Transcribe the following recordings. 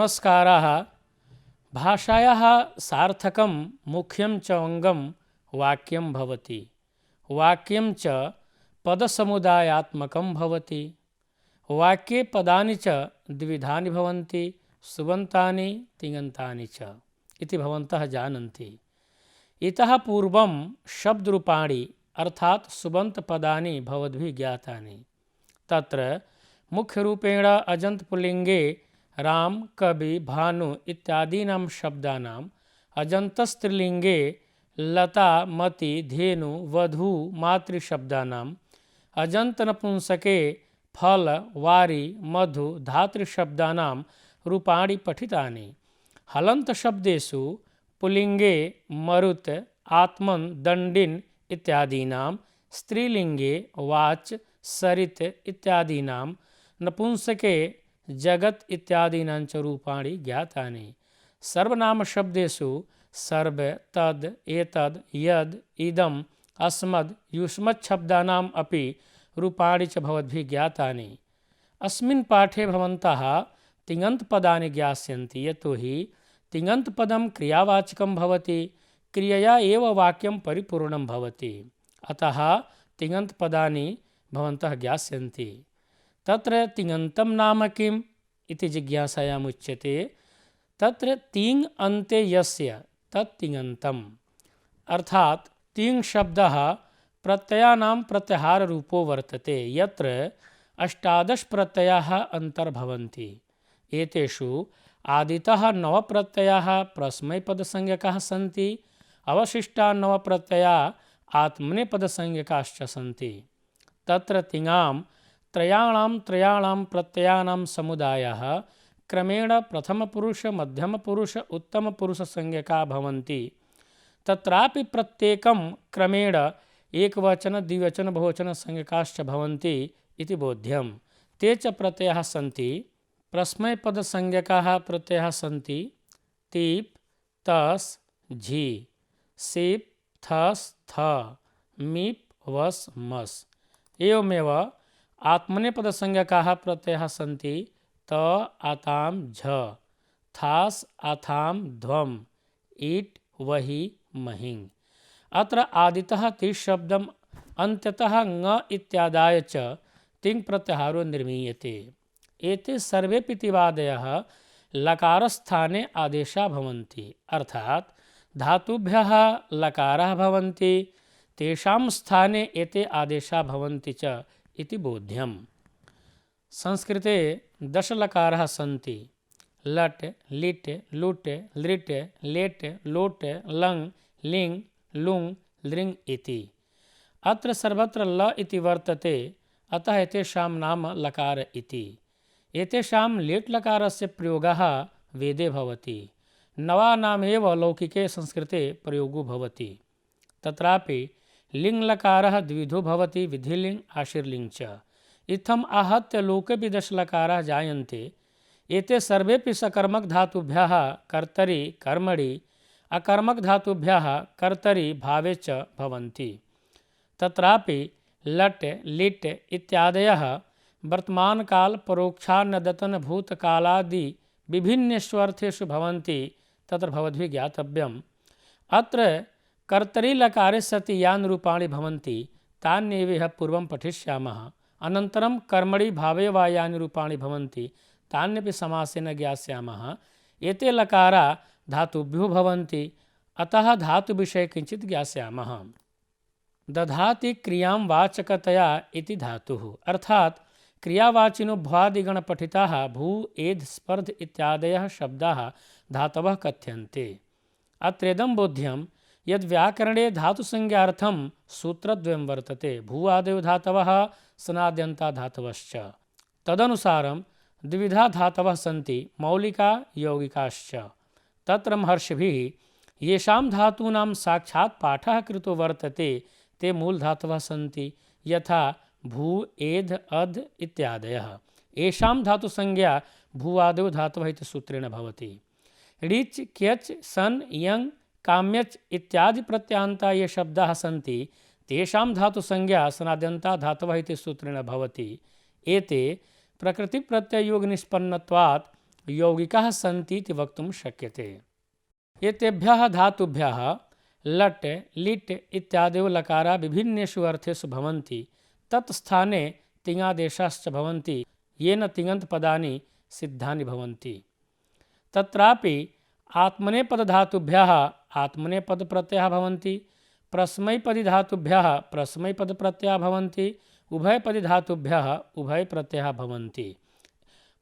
नमस्काराः। भाषायाः सार्थकं मुख्यं च अङ्गं वाक्यं भवति। वाक्यं च पदसमुदायात्मकं भवति। वाक्ये पदानि च द्विविधानि भवन्ति, सुबन्तानि तिङन्तानि च इति भवन्तः जानन्ति। इतः पूर्वं शब्दरूपाणि अर्थात् सुबन्तपदानि भवद्भिः ज्ञातानि। तत्र मुख्यरूपेण अजन्तपुल्लिङ्गे राम, कवि, भानु इत्यादीनां शब्दानाम्, अजन्तस्त्रीलिङ्गे लता, मति, धेनु, वधू, मातृशब्दानाम्, अजन्तनपुंसके फल, वारी, मधु, धातृशब्दानां रूपाणि पठितानि। हलन्तशब्देषु पुल्लिङ्गे मरुत्, आत्मन्, दण्डिन् इत्यादीनां, स्त्रीलिङ्गे वाच, सरित् इत्यादीनां, नपुंसके जगत् इत्यादीनां च रूपाणि ज्ञातानि। सर्वनामशब्देषु सर्व, तद्, एतद्, यद्, इदम्, अस्मद्, युष्मच्छब्दानाम् अपि रूपाणि च भवद्भिः ज्ञातानि। अस्मिन् पाठे भवन्तः तिङन्तपदानि ज्ञास्यन्ति, यतोहि तिङन्तपदं क्रियावाचकं भवति, क्रियया एव वाक्यं परिपूर्णं भवति। अतः तिङन्तपदानि भवन्तः ज्ञास्यन्ति। तत्र तिङन्तं नाम किम् इति जिज्ञासायाम् उच्यते। तत्र तिङ् अन्ते यस्य तत् तिङन्तम्, अर्थात् तिङ् शब्दः प्रत्ययानां प्रत्याहाररूपो वर्तते, यत्र 18 प्रत्ययाः अन्तर्भवन्ति। एतेषु आदितः 9 प्रत्ययाः प्रस्मैपदसंज्ञकाः सन्ति, अवशिष्टाः 9 प्रत्ययाः आत्मनेपदसंज्ञकाश्च सन्ति। तत्र तिङां त्रयाणां प्रत्ययानां समुदायः क्रमेण प्रथमपुरुष, मध्यमपुरुष, उत्तमपुरुषसंज्ञका भवन्ति। तत्रापि प्रत्येकं क्रमेण एकवचन, द्विवचन, बहुवचनसंज्ञकाश्च भवन्ति इति बोध्यम्। ते च प्रत्ययाः सन्ति। प्रस्मैपदसंज्ञकाः प्रत्ययाः सन्ति तीप्, तस्, झि, सिप्, थस्, थ, मिप्, वस्, मस्। एवमेव आत्मनेपदसंज्ञकाः प्रत्ययाः सन्ति त, आतां, झ, थास्, आथां, ध्वम्, इट्, वहि, महिं। अत्र आदितः तिशब्दम्, अन्त्यतः ङ इत्यादाय च तिङ् प्रत्याहारो निर्मीयते। एते सर्वे प्रतिवादयः लकारस्थाने आदेशाः भवन्ति, अर्थात् धातुभ्यः लकाराः भवन्ति, तेषां स्थाने एते आदेशाः भवन्ति च इति बोध्यम्। संस्कृते 10 लकाराः सन्ति। लट्, लिट्, लुट्, लृट्, लेट्, लोट्, लङ्, लिङ्, लुङ्, लृङ् इति। अत्र सर्वत्र ल इति वर्तते, अतः एतेषां नाम लकार इति। एतेषां लेट् लकारस्य प्रयोगः वेदे भवति। नवानामेव लौकिके संस्कृते प्रयोगो भवति। तत्रापि लिङ्लकारः द्विविधो भवति, विधिलिङ्, आशीर्लिङ् च। इत्थम् आहत्य लोकेऽपि 10 लकाराः जायन्ते। एते सर्वेपि सकर्मकधातुभ्यः कर्तरि, कर्मणि, अकर्मकधातुभ्यः कर्तरि भावे च भवन्ति। तत्रापि लट्, लिट् इत्यादयः वर्तमानकाल, परोक्षान्नदतन, भूतकालादि विभिन्नेषु अर्थेषु भवन्ति। तत्र भवद्भिः ज्ञातव्यम्। अत्र कर्तरि लकारे सति यानि रूपाणि भवन्ति तान्येव पूर्वं पठिष्यामः। अनन्तरं कर्मणि भावे वा यानि रूपाणि भवन्ति तान्यपि समासेन ज्ञास्यामः। एते लकारा धातुभ्यो भवन्ति, अतः धातुविषये किञ्चित् ज्ञास्यामः। दधाति क्रियां वाचकतया इति धातुः, अर्थात् क्रियावाचिनो भ्वादिगणपठिताः भू, एध्, स्पर्ध इत्यादयः शब्दाः धातवः कथ्यन्ते। अत्रेदं बोध्यं यद् व्याकरणे धातुसंज्ञार्थं सूत्रद्वयं वर्तते, भूआदयो धातवः, सनाद्यन्ता धातवश्च। तदनुसारं द्विविधा धातवः सन्ति, मौलिका, यौगिकाश्च। तत्र महर्षिभिः येषां धातूनां साक्षात् पाठः कृतो वर्तते ते मूलधातवः सन्ति, यथा भू, एध्, अध् इत्यादयः। येषां धातुसंज्ञा भूआदयो धातवः इति सूत्रेण भवति। ऋच्, क्यच्, सन्, यङ्, काम्यच् इत्यादि प्रत्यान्ता ये शब्दाः सन्ति तेषां धातुसंज्ञा सनाद्यन्ता धातवः इति सूत्रेण भवति। एते प्रकृतिप्रत्यययोगनिष्पन्नत्वात् यौगिकाः सन्ति इति वक्तुं शक्यते। एतेभ्यः धातुभ्यः लट् लिट् इत्यादयो लकाराः विभिन्नेषु अर्थेषु भवन्ति। तत् स्थाने तिङादेशाश्च भवन्ति, येन तिङन्तपदानि सिद्धानि भवन्ति। तत्रापि आत्मनेपदधातुभ्यः आत्मनेपदप्रत्ययाः भवन्ति, प्रस्मैपदिधातुभ्यः प्रस्मैपदप्रत्ययाः भवन्ति, उभयपदिधातुभ्यः उभयप्रत्ययाः भवन्ति।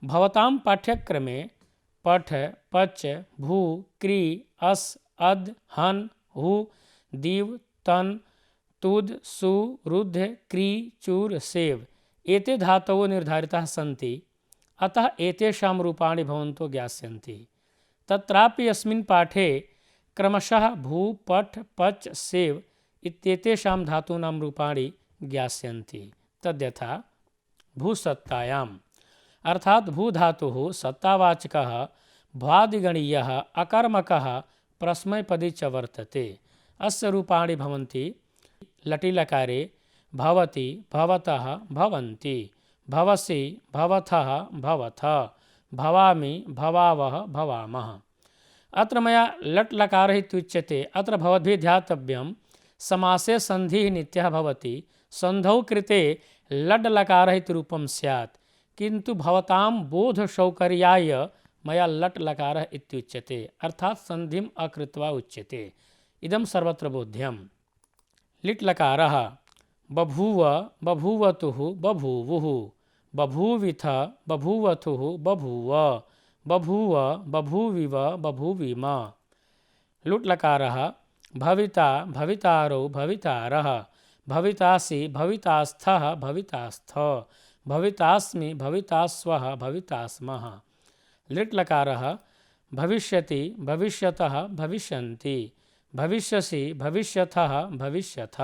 भवतां पाठ्यक्रमे पठ पच भू क्री अस् अद् हन् हु दीव तन् तुद् सु रुद्ध क्री चूर् सेव् एते धातवो निर्धारिताः सन्ति। अतः एतेषां रूपाणि भवन्तो ज्ञास्यन्ति। तत्रापि अस्मिन् पाठे क्रमशः भू पठ पच सेव् इत्येतेषां धातूनां रूपाणि ज्ञास्यन्ति। तद्यथा भूसत्तायाम् अर्थात् भूधातुः सत्तावाचकः भ्वादिगणीयः अकर्मकः प्रस्मैपदी च वर्तते। अस्य रूपाणि भवन्ति लटिलकारे भवति भवतः भवन्ति भवसि भवथः भवथ भवामि भवावः भवामः। अत्र मया लट् लकारः इत्युच्यते। अत्र भवद्भिः ध्यातव्यं समासे सन्धिः नित्यः भवति। सन्धौ कृते लड् लकारः इति रूपं स्यात्, किन्तु भवतां बोधसौकर्याय मया लट् लकारः इत्युच्यते, अर्थात् सन्धिम् अकृत्वा उच्यते। इदं सर्वत्र बोध्यं। लिट् लकारः बभूव बभूवतुः बभूवुः बभूविथ बभूवथुः बभूव बभूव बभूविव बभूविम। लुट् लकारः भविता भवितारौ भवितारः भवितासि भवितास्थः भवितास्थ भवितास्मि भवितास्वः भवितास्मः। लिट् लकारः भविष्यति भविष्यतः भविष्यन्ति भविष्यसि भविष्यथः भविष्यथ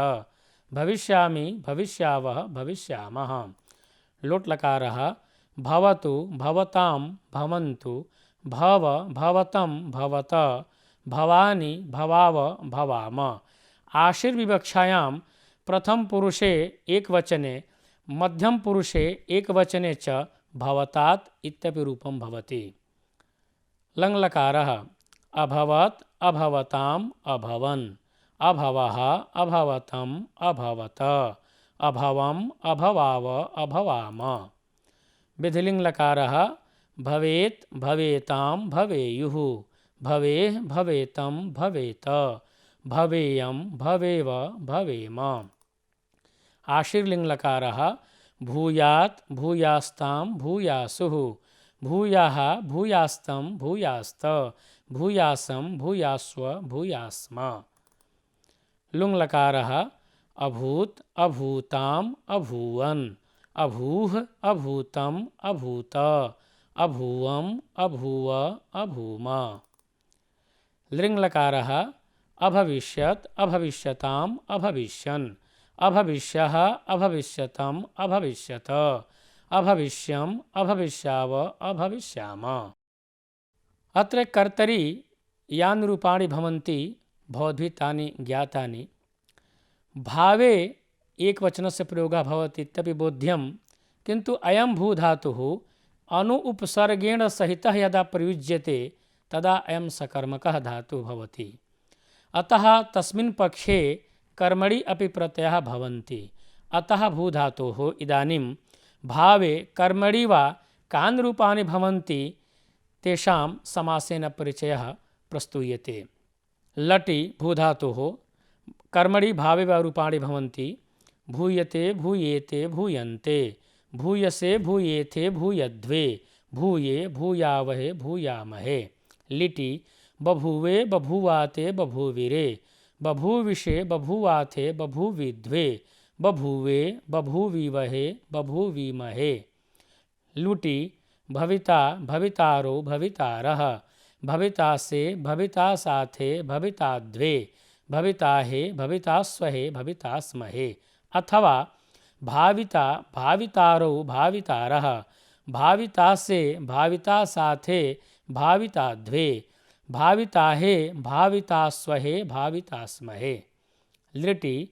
भविष्यामि भविष्यावः भविष्यामः। लोट् लकारः भवतु भवतां भवन्तु भव भवतं भवत भवानि भवाव भवाम। आशीर्विवक्षायां प्रथम पुरुषे एकवचने मध्यम पुरुषे एकवचने च भवतात् इत्यपि रूपं भवति। लङ् लकारः अभवत् अभवताम् अभवन् अभवः अभवतम् अभवत अभवम् अभवाव अभवाम। विधिलिङ् लकारः भवेत् भवेतां भवेयुः भवेः भवेतं भवेत भवेयं भवेव भवेम। आशीर्लिङ् लकारः भूयात् भूयास्तां भूयासुः भूयाः भूयास्तं भूयास्त भूयासं भूयास्व भूयास्म। लुङ् लकारः अभूत् अभूताम् अभूवन् अभूः अभूतम् अभूत अभूवम् अभूव अभूम। लृङ् लकारः अभविष्यत् अभविष्यताम् अभविष्यन् अभविष्यः अभविष्यतम् अभविष्यत अभविष्यम् अभविष्याव अभविष्याम। अत्र कर्तरि यानि रूपाणि भवन्ति भवद्भिः तानि ज्ञातानि। भावे एकवचनस्य प्रयोगः भवति इत्यपि बोध्यं, किन्तु अयं भूधातुः अनु उपसर्गेण सहितः यदा प्रयुज्यते तदा अयं सकर्मकः धातुः भवति। अतः तस्मिन् पक्षे कर्मणि अपि प्रत्ययः भवन्ति। अतः भूधातोः इदानीं भावे कर्मणि वा कानि रूपाणि भवन्ति तेषां समासेन परिचयः प्रस्तूयते। लटि भूधातोः कर्मणि भावे वा रूपाणि भवन्ति। भूयते भूयेते भूयन्ते भूयसे भूयेथे भूयध्वे भूये भूयावहे भूयामहे। लिटि बभूवे बभूवाते बभूविरे बभूविषे बभूवाथे बभूविध्वे बभूवे बभूविवहे बभूविमहे। लुटि भविता भवितारो भवितारः भवितासे भवितासाथे भविताध्वे भविताहे भवितास्वहे भवितास्महे। अथवा भाविता भावितारो भावितारः भावितासे भावितासाथे भाविताध्वे भाविताहे भावितास्वहे भावितास्महे। लृटि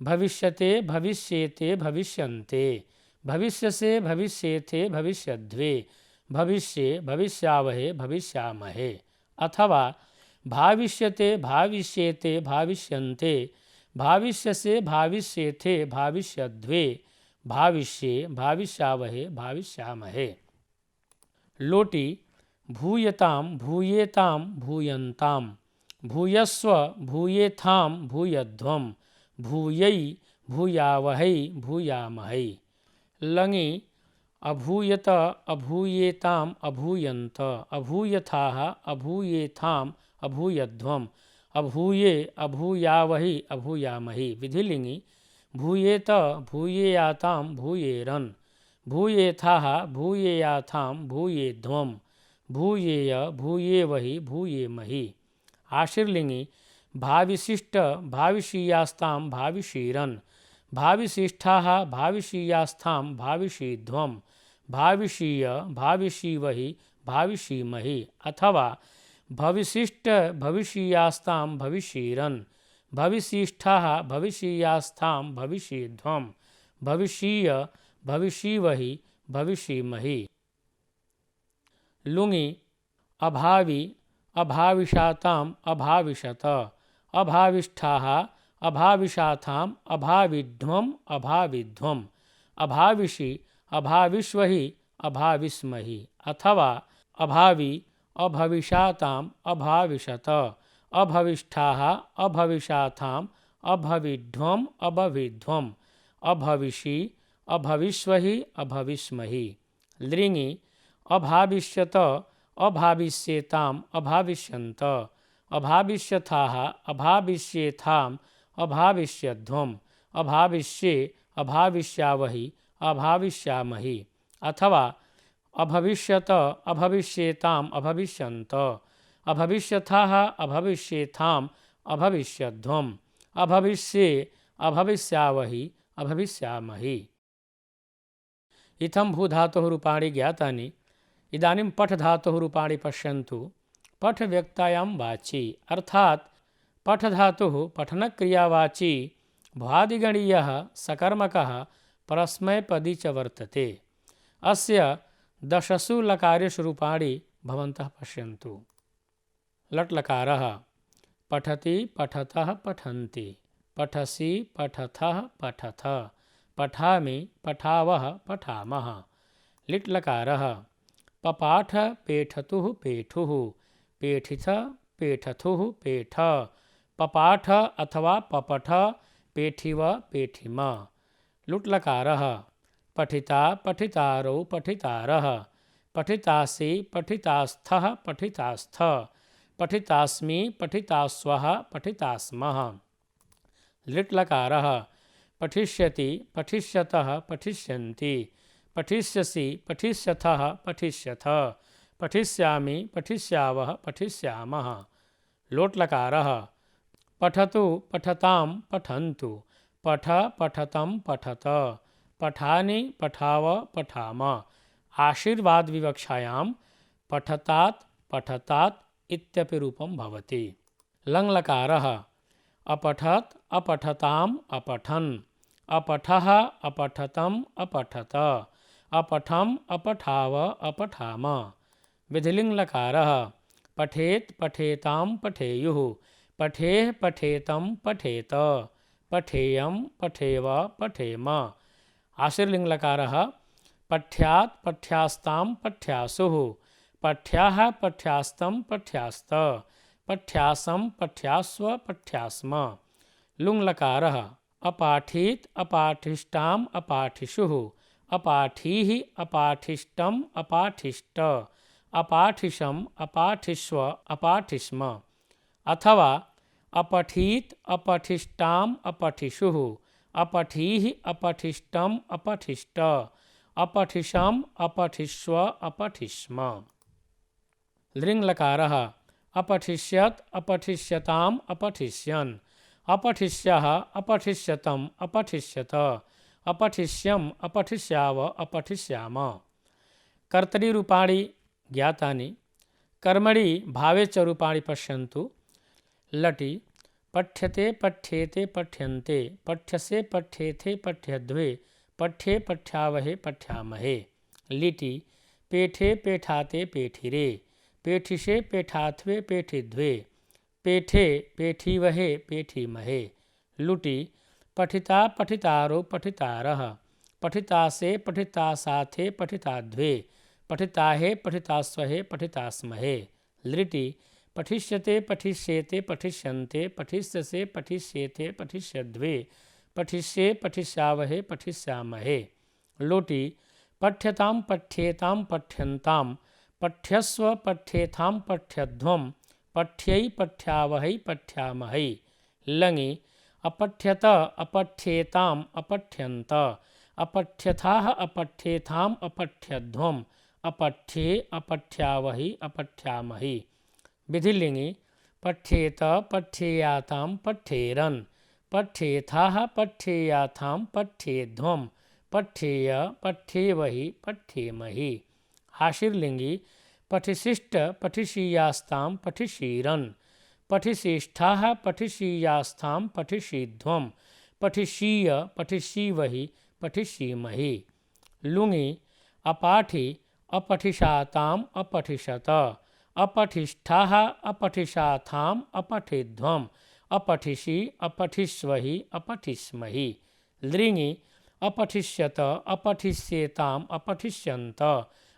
भविष्यते भविष्येते भविष्यन्ते भविष्यसे भविष्येथे भविष्यध्वे भविष्ये भविष्यावहे भविष्यामहे अथवा भाविष्यते भाविष्येते भाविष्यन्ते भाविष्यसे भाविष्येथे भाविष्यद्वे भाविष्ये भाविष्यावहे भाविष्यामहे। लोटी भूयताम भूयेताम भूयन्ताम भूयस्व भूयेथाम भूयध्वम भूयै भूयावहै भूयामहै। लङि अभूयत अभूयेताम अभूयन्त अभूयथाः अभूयेथाम अभूयध्वम अभूये अभूयावहि अभूयामहि। विधिलिंगि भूयेत भूयेयाताम भूयेरन भूयेथाः भूयेयाथाम भूयेध्वम भूयेय भूयेवहि भूयेमहि। आशीर्लिंगि भाविशिष्ट भाविशीयास्ताम भाविशीरन भाविशिष्ठाः भाविशीयास्थाम भाविशीध्वम भाविशीय भाविशीवहि भाविशीमहि अथवा भविशिष्ट भविशीयास्ताम भविशीरन भविशिष्ठाः भविशीयास्थाम भविशीध्वम भविशीय भविशीवहि भविशीमहि। लुङि अभावी अभाविषाताम अभाविषत अभाविष्ठाः अभाविषाथाम अभाविध्वम अभाविध्वम अभाविषि अभाविष्वहि अभाविस्महि अथवा अभावी अभविषाताम अभाविषत अभविष्ठाः अभविषाथाम अभविध्वम अभविध्वम अभविषि अभविष्वहि अभविस्महि। लृङि अभाविष्यत अभाविष्येताम अभाविष्यन्त अभाविष्यथाः अभाविष्येथाम अभाविष्यध्वम अभाविष्ये अभाविष्यावहि अभाविष्यामहि अथवा अभविष्यत अभविष्येताम अभविष्यन्त अभविष्यथाः अभविष्येथाम अभविष्यध्वम अभविष्ये अभविष्यावहि अभविष्यामहि। इत्थं भूधातोः रूपाणि ज्ञातानि। इदानीं पठ धातोः रूपाणि पश्यन्तु। पठ व्यक्तायां वाची अर्थात् पठ धातुः पठनक्रियावाची भ्वादिगणीयः सकर्मकः परस्मैपदी च वर्तते। अस्य दशसु लकारेषु रूपाणि भवन्तः पश्यन्तु। लट् लकारः पठति पठतः पठन्ति पठसि पठथः पठथ पठामि पठावः पठामः। लिट् लकारः पपाठ पेठतुः पेठुः पेठिथ पेठथुः पेठ पपाठ अथवा पपठ पेठिव पेठिम। लुट् लकारः पठिता पठितारौ पठितारः पठितासि पठितास्थः पठितास्थ पठितास्मि पठितास्वः पठितास्मः। लिट् लकारः पठिष्यति पठिष्यतः पठिष्यन्ति पठिष्यसि पठिष्यथः पठिष्यथ पठिष्यामि पठिष्यावः पठिष्यामः। लोट् लकारः पठतु पठतां पठन्तु पठ पठतं पठत पठानि पठाव पठाम। आशीर्वाद विवक्षायां पठतात् पठतात् इत्यपि रूपं भवति। लङ् लकारः अपठत् अपठताम् अपठन् अपठः अपठतम् अपठत अपठम् अपठाव अपठाम। विधिलिङ् लकारः पठेत् पठेतां पठेयुः पठेः पठेतं पठेत पठेयं पठेव पठेम। आशीर्लिङ् लकारः पठ्यात् पठ्यास्तां पठ्यासुः पठ्याः पठ्यास्तं पठ्यास्त पठ्यासं पठ्यास्व पठ्यास्म। लुङ् लकारः अपाठीत् अपाठिष्टाम् अपाठिषुः अपाठीः अपाठिष्टम् अपाठिष्ट अपाठिषम् अपाठिष्व अपाठिस्म अथवा अपठीत् अपठिष्टाम् अपठिषुः अपठीः अपठिष्टम् अपठिष्ट अपठिषम् अपठिष्व अपठिस्म। लृङ् लकारः अपठिष्यत् अपठिष्यताम् अपठिष्यन् अपठिष्यः अपठिष्यतम् अपठिष्यत अपठिष्यम् अपठिष्याव अपठिष्याम। कर्तरी रूपाणि ज्ञातानि। कर्मणि भावे च रूपाणि पश्यन्तु। लटि पठ्यते पठ्येते पठ्यन्ते पठ्यसे पठ्येथे पठ्यद्वे पठ्ये पठ्यावहे पठ्यामहे। लिटि पेठे पेठाते पेठिरे, पेठिषे पेठाथवे पेठिद्वे, पेठे पेठीवहे पेठीमहे। लुटि पठिता पठितारो पठितारः, पठितासे पठितासाथे पठिताद्वे, पठिताहे पठितास्वहे पठितास्महे। लृटि पठिष्यते पठिष्येते पठिष्यन्ते, पठिष्यसे पठिष्येते पठिष्यद्वे, पठिष्ये पठिष्यावहे पठिष्यामहे। लोटि पठ्यतां पठ्येतां पठ्यन्तां, पठ्यस्व पठ्येथां पठ्यध्वं, पठ्यै पठ्यावहै पठ्यामहै। लङि अपठ्यत अपठ्येताम् अपठ्यन्त, अपठ्यथाः अपठ्येथाम् अपठ्यध्वम्, अपठ्ये अपठ्यावहि अपठ्यामहि। विधिलिङि पठ्येत पठ्येयातां पठ्येरन्, पठ्येथाः पठ्येयाथां पठ्येध्वम्, पठ्येय पठ्येवहि पठ्येमहि। आशीर्लिङ्गि पठिशिष्ट पठिशीयास्तां पठिशीरन्, पठिशिष्ठाः पठिशीयास्थां पठिशीध्वम्, पठिशीय पठिशीवहि पठिशीमहि। लुङि अपाठि अपठिषाताम् अपठिषत, अपठिष्ठाः अपठिषाथाम् अपठिध्वम्, अपठिषि अपठिष्वहि अपठिष्महि। लृङि अपठिष्यत अपठिष्येताम् अपठिष्यन्त,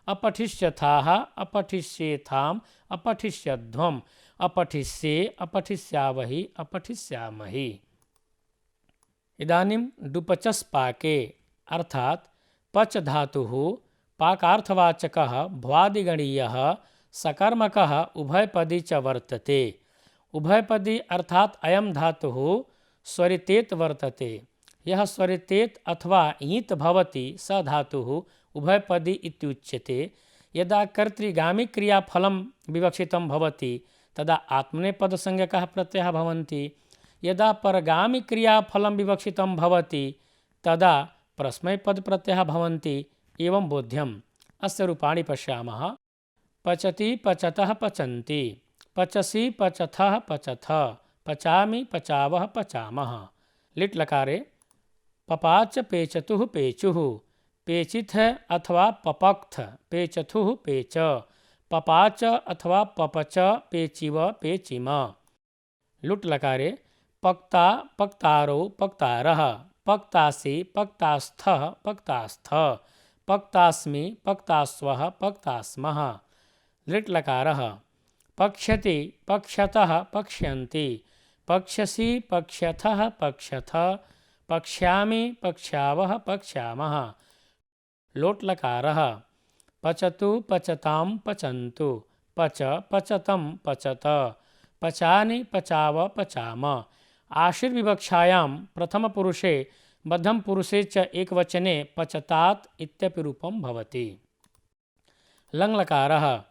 अपठिष्यथाः अपठिष्येथाम् अपठिष्यध्वम्, अपठिष्ये अपठिष्यावहि अपठिष्यामहि। इदानीं डुपचस् पाके अर्थात् पच धातुः पाकार्थवाचकः भ्वादिगणीयः सकर्मकः उभयपदी च वर्तते। उभयपदी अर्थात् अयं धातुः स्वरितेत् वर्तते। यः स्वरितेत् अथवा ईत् भवति स धातुः उभयपदी इत्युच्यते। यदा कर्तृगामिक्रियाफलं विवक्षितं भवति तदा आत्मनेपदसंज्ञकः प्रत्ययः भवन्ति। यदा परगामिक्रियाफलं विवक्षितं भवति तदा परस्मैपदप्रत्ययः भवन्ति। एवं बोध्यम्। अस्य रूपाणि पश्यामः। पचति पचतः पचन्ति, पचसि पचथः पचथ, पचामि पचावः पचामः। लिट् लकारे पपाच पेचतुः पेचुः, पेचिथ अथवा पपक्थ पेचथुः पेच, पपाच अथवा पपच पेचिव पेचिम। लुट् लकारे पक्ता पक्तारो पक्तारः, पक्तासि पक्तास्थः पक्तास्थ, पक्तास्मि पक्तास्वः पक्तास्मः। लिट् लकारः पक्ष्यति पक्ष्यतः पक्ष्यन्ति, पक्ष्यसि पक्ष्यथः पक्ष्यथ, पक्ष्यामि पक्ष्यावः पक्ष्यामः। लोट् लकारः पचतु पचतां पचन्तु, पच पचतं पचत, पचानि पचाव पचाम। आशीर्विवक्षायां प्रथमपुरुषे मध्यमपुरुषे च एकवचने पचतात् इत्यपि रूपं भवति। लङ् लकारः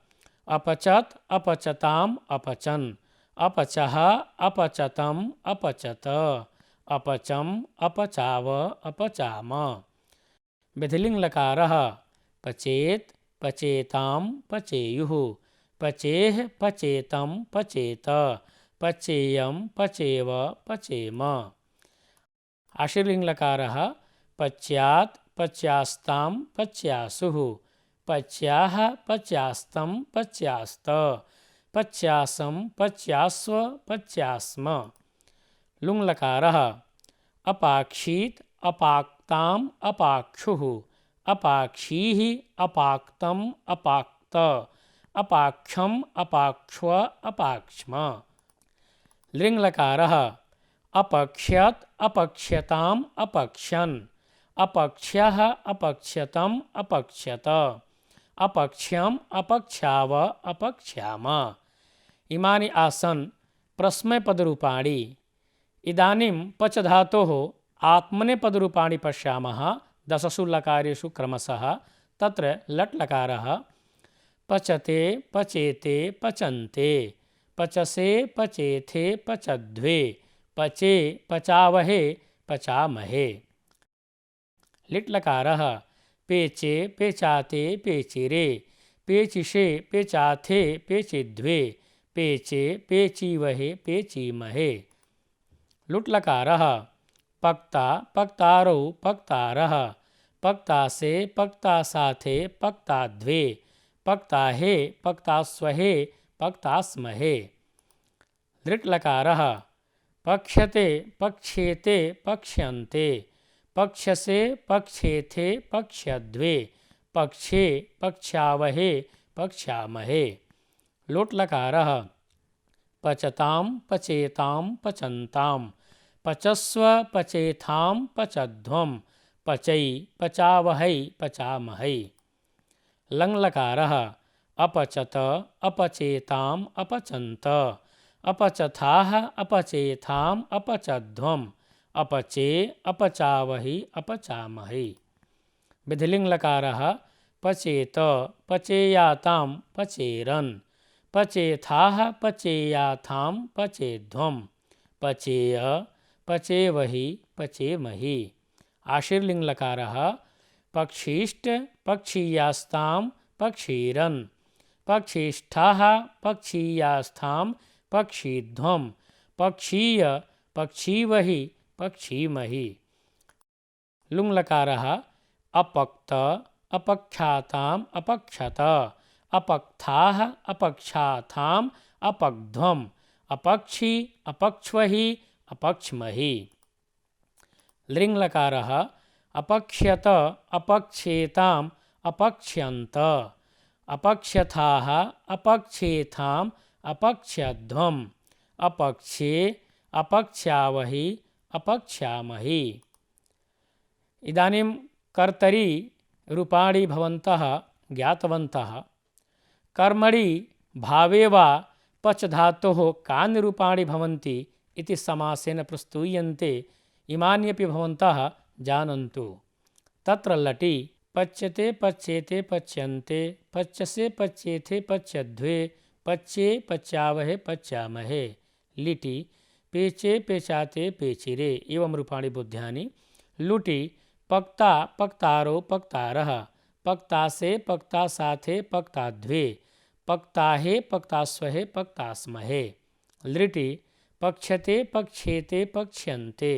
अपचत् अपचताम् अपचन्, अपचः अपचतम् अपचत, अपचम् अपचाव अपचाम। विधिलिङ् लकारः पचेत् पचेतां पचेयुः, पचेः पचेतं पचेत, पचेयं पचेव पचेम। आशीर्लिङ् लकारः पच्यात् पच्यास्तां पच्यासुः, पच्याः पच्यास्तं पच्यास्त, पच्यासं पच्यास्व पच्यास्म। लुङ् लकारः अपाक्षीत् अपाक्ताम् अपाक्षुः, अपाक्षीः अपाक्तम् अपाक्त, अपाक्षम् अपाक्ष्व अपाक्ष्म। लृङ् लकारः अपक्ष्यत् अपक्ष्यताम् अपक्ष्यन्, अपक्ष्यः अपक्ष्यतम् अपक्ष्यत, अपक्ष्यम् अपक्ष्याव अपक्ष्याम। इमानि आसन् प्रस्मैपदरूपाणि। इदानीं पच धातोः आत्मनेपदरूपाणि पश्यामः। दशसु लकारेषु क्रमशः। तत्र लट् लकारः पचते पचेते पचन्ते, पचसे पचेथे पचध्वे, पचे पचावहे पचामहे। लिट् लकारः पेचे पेचाते पेचिरे, पेचिषे पेचाथे पेचिद्वे, पेचे पेचीवहे पेचीमहे। लुट् लकारः पक्ता पक्तारौ पक्तारः, पक्तासे पक्तासाथे पक्ताद्वे, पक्ताहे पक्तास्वहे पक्तास्महे। लृट् लकारः पक्ष्यते पक्ष्येते पक्ष्यन्ते पक्ष्यसे पक्ष्येथे पक्ष्यद्वे पक्षे पक्ष्यावहे पक्ष्यामहे। लोट् लकारः पचतां पचेतां पचन्तां पचस्व पचेथां पचध्वं पचै पचावहै पचामहै। लङ् लकारः अपचत अपचेताम् अपचन्त अपचथाः अपचेथाम् अपचध्वम् अपचे अपचावहि अपचामहि। विधिलिङ् लकारः पचेत पचेयातां पचेरन् पचेथाः पचेयाथां पचेध्वं पचेय पचेवहि पचेमहि। आशीर्लिङ् लकारः पक्षीष्ट पक्षीयास्तां पक्षीरन् पक्षीष्ठाः पक्षीयास्थां पक्षीध्वं पक्षीय पक्षीवहि पक्षीमहि। लुङ् लकारः अपक्त अपख्याताम् अपक्षत अपक्थाः अपक्षाथाम् अपग्ध्वम् अपक्षी अपक्ष्वहि अपक्ष्महि। लृङ् लकारः अपक्ष्यत अपक्षेताम् अपक्ष्यन्त अपक्ष्यथाः अपक्षेथाम् अपक्ष्यध्वम् अपक्षे अपक्ष्यावहि अपक्ष्यामहि। इदानीं कर्तरि रूपाणि भवन्तः ज्ञातवन्तः। कर्मणि भावे वा पच् धातोः कानि रूपाणि भवन्ति इति समासेन प्रस्तूयन्ते इमान्यपि भवन्तः जानन्तु। तत्र लटि पच्यते पच्येते पच्यन्ते पच्यसे पच्येथे पच्यध्वे पच्ये पच्यावहे पच्यामहे। लिटि पेचे पेचाते पेचिरे एवं रूपाणि बुद्ध्यानि। लुटि पक्ता पक्तारो पक्तारः पक्तासे पक्तासाथे पक्ताध्वे पक्ताहे पक्तास्वहे पक्तास्महे। लृटि पक्ष्यते पक्ष्येते पक्ष्यन्ते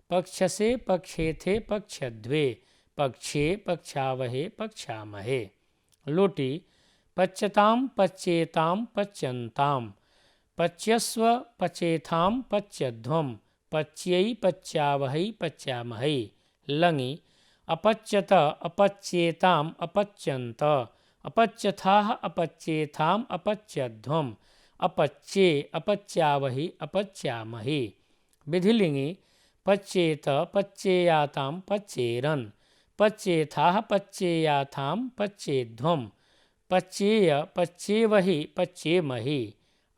पक्ष्यसे पक्ष्येथे पक्ष्यध्वे पक्ष्ये पक्ष्यावहे पक्ष्यामहे। लोटि पच्यतां पच्येतां पच्यन्तां पच्यस्व पचेथां पच्यध्वं पच्यै पच्यावहै पच्यामहै। लङि अपच्यत अपच्येताम् अपच्यन्त अपच्यथाः अपच्येथाम् अपच्यध्वम् अपच्ये अपच्यावहि अपच्यामहि। विधिलिङि पच्येत पच्येयातां पच्येरन् पच्येथाः पच्येयाथां पच्येध्वम् पच्येय पच्येवहि पच्येमहि।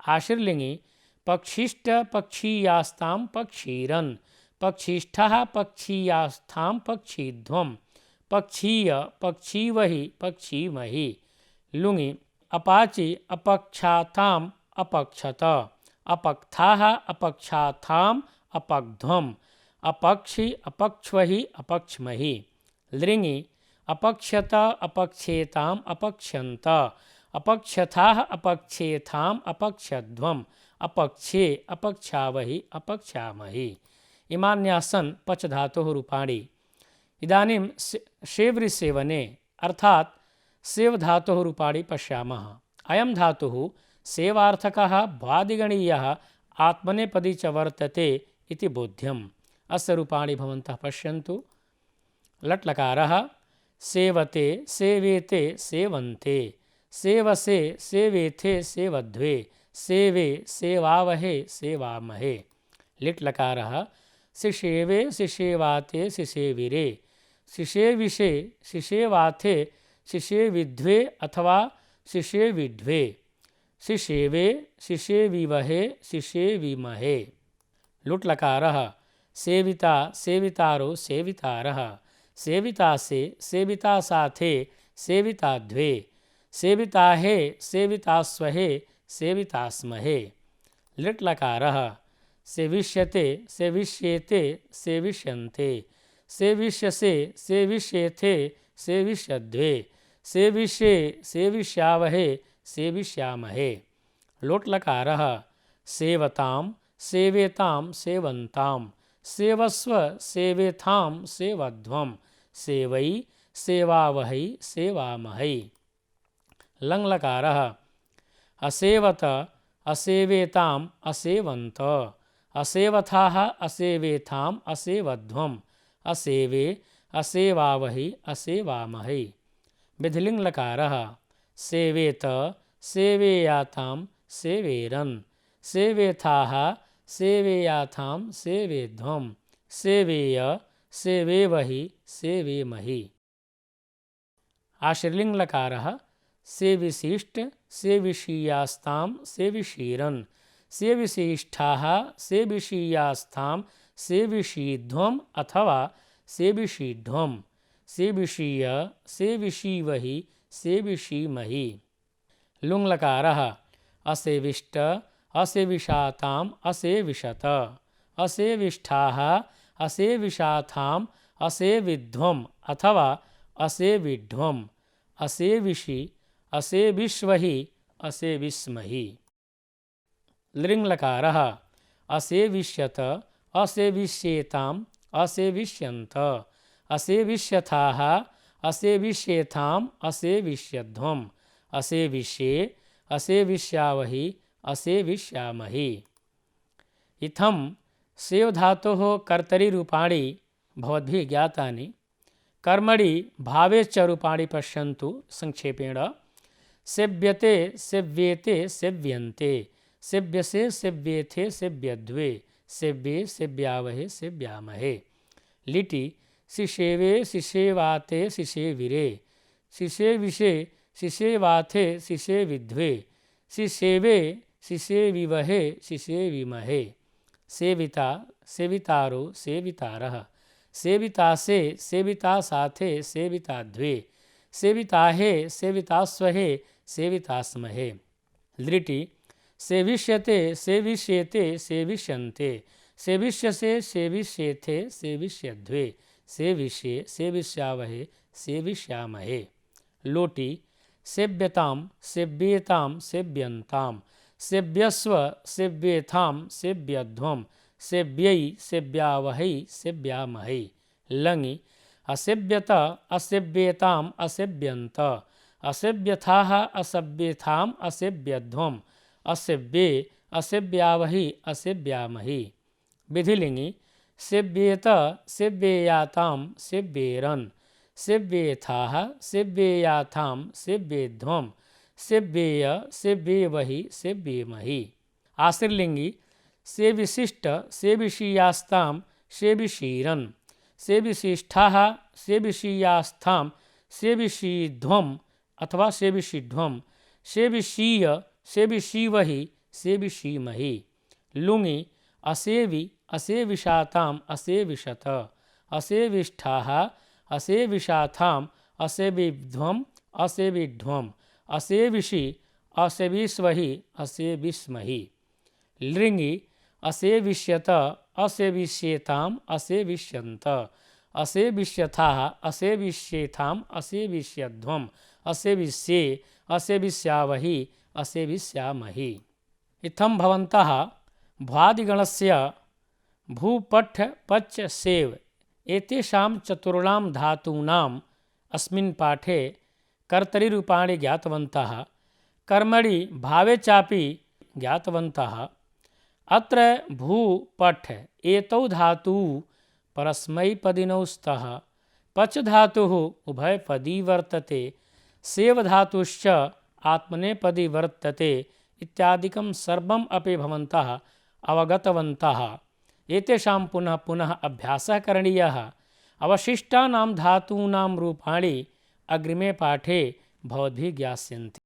आशीर्लिङि पक्षिष्ट पक्षीयास्तां पक्षीरन् पक्षिष्ठाः पक्षीयास्थां पक्षीध्वम् पक्षीय पक्षीवहि पक्षीमहि। लुङि अपाचि अपक्षाताम् अपक्षत अपक्थाः अपक्षाथाम् अपग्ध्वम् अपक्षि अपक्ष्वहि अपक्ष्महि। लृङि अपक्ष्यत अपक्षेताम् अपक्ष्यन्त अपक्षथाः अपक्षेथाम् अपक्षध्वम् अपक्षे अपक्षावहि अपक्षामहि। इमान्यासन् पच् धातोः रूपाणि। इदानीं शेव्रिसेवने अर्थात् सेव् धातोः रूपाणि पश्यामः। अयं धातुः सेवार्थकः भ्वादिगणीयः आत्मनेपदी च वर्तते इति बोध्यम्। अस्य रूपाणि भवन्तः पश्यन्तु। लट् लकारः सेवते सेवेते सेवन्ते सेवसे सेवेथे सेवध्वे सेवे सेवावहे सेवामहे। लिट् लकारः सिषेवे सिषेवाते सिषेविरे सिषेविषे सिषेवाथे सिषेविध्वे अथवा सिषेविध्वे सिषेवे सिषेविवहे सिषेविमहे। लुट् लकारः सेविता सेवितारो सेवितारः सेवितासे सेवितासाथे सेविताध्वे सेविताहे सेवितास्वहे सेवितास्महे। लिट् लकारः सेविष्यते सेविष्येते सेविष्यन्ते सेविष्यसे सेविष्येथे सेविष्यध्वे सेविष्ये सेविष्यावहे सेविष्यामहे। लोट् लकारः सेवतां सेवेतां सेवन्तां सेवस्व सेवेथां सेवध्वं सेवै सेवावहै सेवामहै। लङ् लकारः असेवत असेवेताम् असेवन्त असेवथाः असेवेथाम् असेवध्वम् असेवे असेवावहि असेवामहि। विधिलिङ् लकारः सेवेत सेवेयातां सेवेरन् सेवेथाः सेवेयाथां सेवेध्वम् सेवेय सेवेवहि सेवेमहि। आश्रलिङ् लकारः सेविशिष्ट सेविशीयास्तां सेविशीरन् सेविशिष्ठाः सेविशीयास्थां सेविशीध्वम् अथवा सेविशीध्वम् सेविशीय सेविशीवहि सेविशीमहि। लुङ् लकारः असेविष्ट असेविषाताम् असेविशत असेविष्ठाः असेविषाथाम् असेविध्वम् अथवा असेविध्वम् असेविषि असेविष्वहि असेविस्महि। लृङ् लकारः असेविष्यत असेविष्येताम् असेविष्यन्त असेविष्यथाः असेविष्येथाम् असेविष्यध्वम् असेविष्ये असेविष्यावहि असेविष्यामहि। इत्थं सेव् धातोः कर्तरिरूपाणि भवद्भिः ज्ञातानि। कर्मणि भावे च रूपाणि पश्यन्तु संक्षेपेण। सेव्यते सेव्येते सेव्यन्ते सेव्यसे सेव्येथे सेव्यध्वे सेव्ये सेव्यावहे सेव्यामहे। लिटि सिसेवे सिसेवाते सिसेविरे सिसेविषे सिसेवाथे सिसेविध्वे सिसेवे सिसेविवहे सिसेविमहे। सेविता सेवितारो सेवितारः सेवितासे सेवितासाथे सेविताध्वे सेविताहे सेवितास्वहे सेवितास्महे। लिटि सेविष्यते सेविष्येते सेविष्यन्ते सेविष्यसे सेविष्येथे सेविष्यध्वे सेविष्ये सेविष्यावहे सेविष्यामहे। लोटि सेव्यतां सेव्येतां सेव्यन्तां सेव्यस्व सेव्येथां सेव्यध्वम् सेव्यै सेव्यावहै सेव्यामहै। लङि असेव्यत असेव्येताम् असेव्यन्त असेव्यथाः असेव्येथाम् असेव्यध्वम् असेव्ये असेव्यावहि असेव्यामहि। विधिलिङि सेव्येत सेव्येयातां सेव्येरन् सेव्येथाः सेव्येयाथां सेव्येध्वम् सेव्येय सेव्येवहि सेव्येमहि। आश्रिलिङ्गि सेविशिष्ट सेविशीयास्तां सेविशीरन् सेविशिष्ठाः सेविशीयास्थां सेविशीध्वम् अथवा सेविशीध्वम् सेविशीय सेविशीवहि सेविशीमहि। लुङि असेवि असेविषाताम् असेविशत असेविष्ठाः असेविषाथाम् असेविध्वम् असेविध्वम् असेविषि असेविस्वहि असेविस्महि। लृङि असेविष्यत असेविष्येताम् असेविष्यन्त असेविष्यथाः असेविष्येथाम् असेविष्यध्वम् असेविष्ये असेविष्यावहि असेविष्यामहि। इत्थं भवन्तः भ्वादिगणस्य भू पठ् पच् सेव् एतेषां चतुर्णां धातूनाम् अस्मिन् पाठे कर्तरिरूपाणि ज्ञातवन्तः। कर्मणि भावे चापि ज्ञातवन्तः। अत्र भू पठ् एतौ धातुः परस्मैपदिनौ स्तः। पच् धातुः उभयपदी वर्तते। सेव् धातुश्च आत्मनेपदी वर्तते इत्यादिकं सर्वम् अपि भवन्तः अवगतवन्तः। एतेषां पुनः पुनः अभ्यासः करणीयः। अवशिष्टानां धातूनां रूपाणि अग्रिमे पाठे भवद्भिः ज्ञास्यन्ति।